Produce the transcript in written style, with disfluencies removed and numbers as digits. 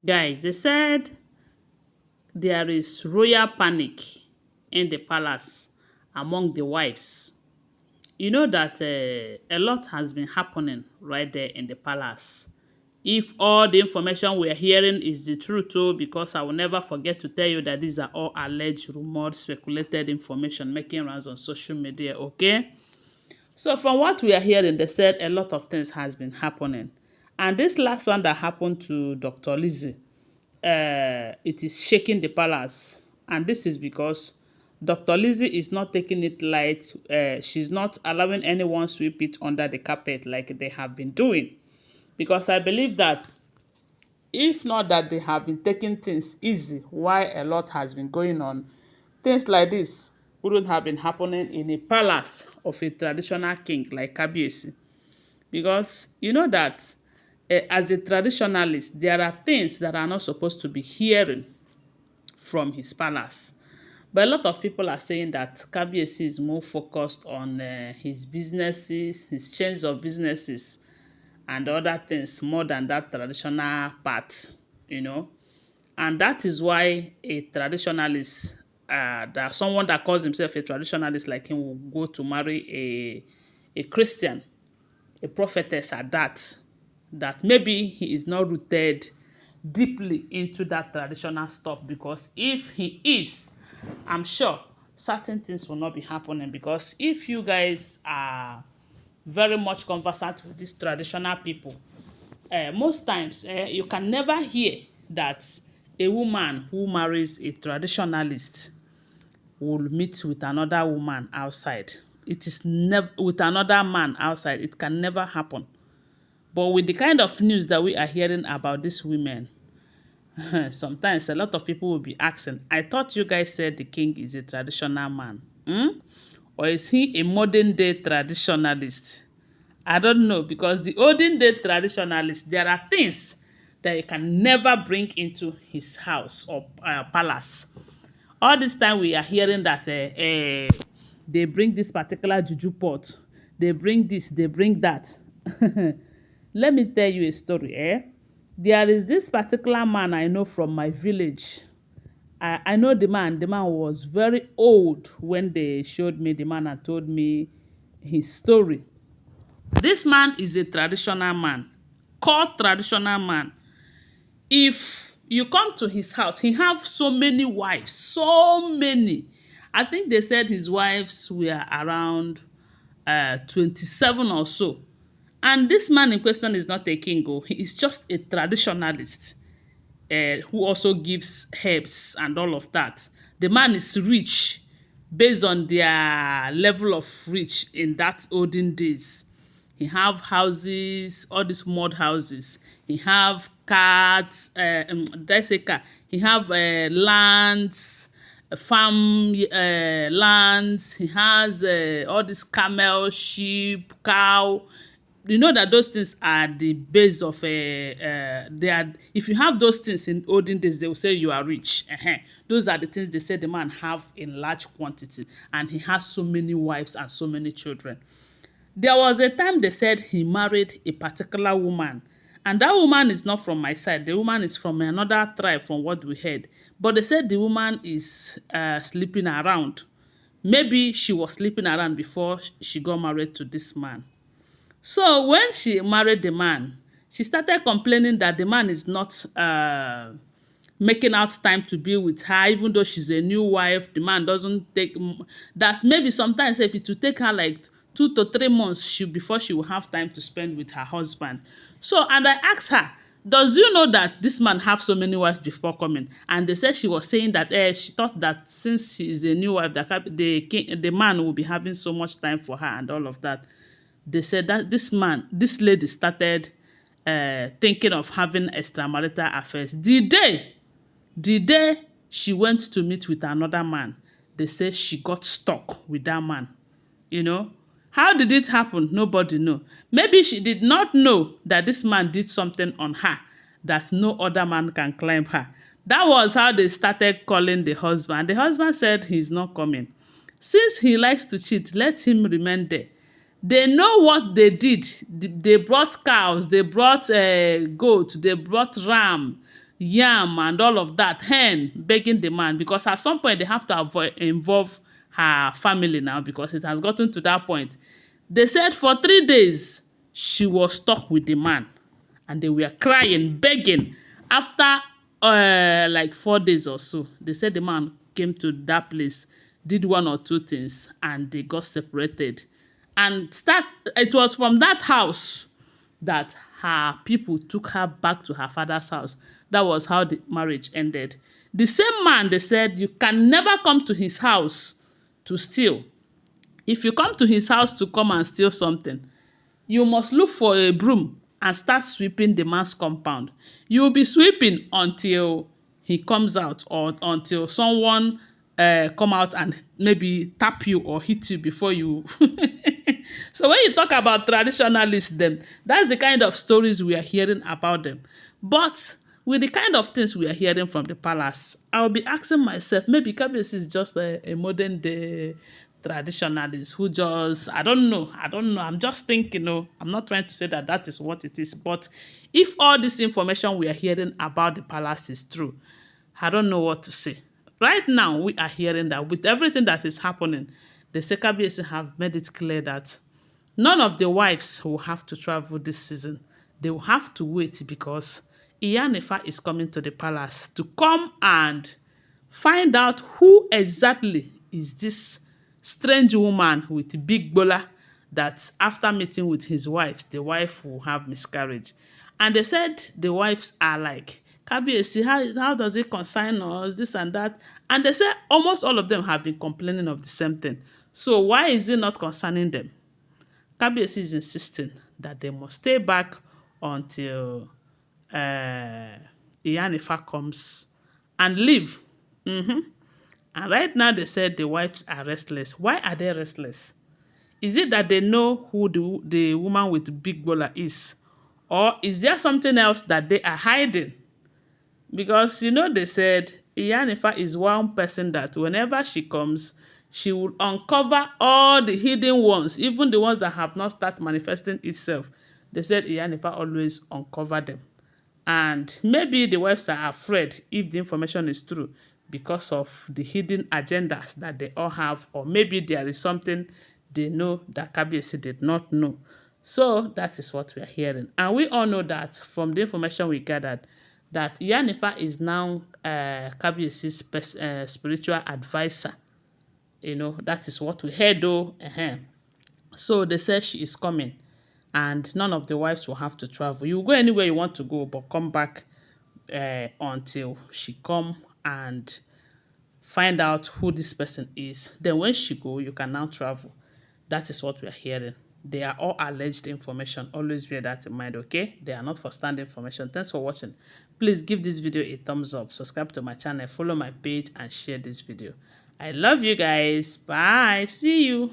Guys, they said there is royal panic in the palace among the wives. You know that a lot has been happening right there in the palace. If all the information we're hearing is the truth, too, because I will never forget to tell you that these are all alleged, rumored, speculated information making rounds on social media, okay? So from what we are hearing, they said a lot of things has been happening. And this last one that happened to Dr. Lizzie, it is shaking the palace. And this is because Dr. Lizzie is not taking it light. She's not allowing anyone sweep it under the carpet like they have been doing. Because I believe that if not that they have been taking things easy while a lot has been going on, things like this wouldn't have been happening in a palace of a traditional king like Kabiyesi. Because you know that as a traditionalist, there are things that are not supposed to be hearing from his palace. But a lot of people are saying that Kabiyesi is more focused on his businesses, his chains of businesses, and other things more than that traditional part, you know. And that is why a traditionalist, that someone that calls himself a traditionalist like him will go to marry a Christian, a prophetess at that, that maybe he is not rooted deeply into that traditional stuff, because if he is, I'm sure certain things will not be happening. Because if you guys are very much conversant with these traditional people, most times you can never hear that a woman who marries a traditionalist will meet with another woman outside. It is never with another man outside. It can never happen. But with the kind of news that we are hearing about these women, sometimes a lot of people will be asking, I thought you guys said the king is a traditional man. Or is he a modern day traditionalist? I don't know, because the olden day traditionalist, there are things that you can never bring into his house or palace. All this time we are hearing that they bring this particular juju pot, they bring this, they bring that. Let me tell you a story. There is this particular man I know from my village. I know the man. The man was very old when they showed me the man and told me his story. This man is a traditional man, called traditional man. If you come to his house, he have so many wives, so many. I think they said his wives were around 27 or so. And this man in question is not a king, oh, he is just a traditionalist who also gives herbs and all of that. The man is rich based on their level of rich in that olden days. He have houses, all these mud houses. He have cats, did I say car? He have lands, farm lands. He has all these camel, sheep, cow. You know that those things are the base of they are, if you have those things in olden days, they will say you are rich. Those are the things they say the man have in large quantity, and he has so many wives and so many children. There was a time they said he married a particular woman, and that woman is not from my side. The woman is from another tribe, from what we heard. But they said the woman is sleeping around. Maybe she was sleeping around before she got married to this man. So when she married the man, she started complaining that the man is not making out time to be with her, even though she's a new wife. The man doesn't take that. Maybe sometimes if it will take her like 2 to 3 months before she will have time to spend with her husband. So, and I asked her, does you know that this man have so many wives before coming? And they said she was saying that she thought that since she is a new wife, that the man will be having so much time for her and all of that. They said that this lady started thinking of having extramarital affairs. The day she went to meet with another man, they say she got stuck with that man. You know, how did it happen? Nobody know. Maybe she did not know that this man did something on her that no other man can climb her. That was how they started calling the husband. The husband said he's not coming. Since he likes to cheat, let him remain there. They know what they did. They brought cows, they brought goat, they brought ram, yam and all of that, hen begging the man, because at some point they have to involve her family now, because it has gotten to that point. They said for 3 days she was stuck with the man, and they were crying, begging. After like 4 days or so, they said the man came to that place, did one or two things, and they got separated. And it was from that house that her people took her back to her father's house. That was how the marriage ended. The same man, they said, you can never come to his house to steal. If you come to his house to come and steal something, you must look for a broom and start sweeping the man's compound. You will be sweeping until he comes out, or until someone come out and maybe tap you or hit you before you. So when you talk about traditionalists, them, that's the kind of stories we are hearing about them. But with the kind of things we are hearing from the palace, I'll be asking myself, maybe Kabiyesi is just a modern day traditionalist who just, I don't know. I'm just thinking, I'm not trying to say that that is what it is. But if all this information we are hearing about the palace is true, I don't know what to say. Right now, we are hearing that with everything that is happening, the Kabiyesi have made it clear that none of the wives will have to travel this season. They will have to wait, because Iyanifa is coming to the palace to come and find out who exactly is this strange woman with big Gbola, that after meeting with his wives, the wife will have miscarriage. And they said the wives are like, Kabiyesi, how does it concern us, this and that? And they said almost all of them have been complaining of the same thing. So why is it not concerning them? Kabiyesi is insisting that they must stay back until Iyanifa comes and leave. And right now they said the wives are restless. Why are they restless? Is it that they know who the woman with big Gbola is? Or is there something else that they are hiding? Because, they said Iyanifa is one person that whenever she comes, she will uncover all the hidden ones, even the ones that have not started manifesting itself. They said Iyanifa always uncover them. And maybe the wives are afraid, if the information is true, because of the hidden agendas that they all have, or maybe there is something they know that Kabiyesi did not know. So that is what we are hearing. And we all know that from the information we gathered, that Iyanifa is now Kabiyesi's spiritual advisor. That is what we heard though. So they said she is coming, and none of the wives will have to travel. You will go anywhere you want to go, but come back until she come and find out who this person is. Then when she go, you can now travel. That is what we are hearing. They are all alleged information. Always bear that in mind, okay? They are not for stand information. Thanks for watching. Please give this video a thumbs up, subscribe to my channel, follow my page, and share this video. I love you guys. Bye. See you.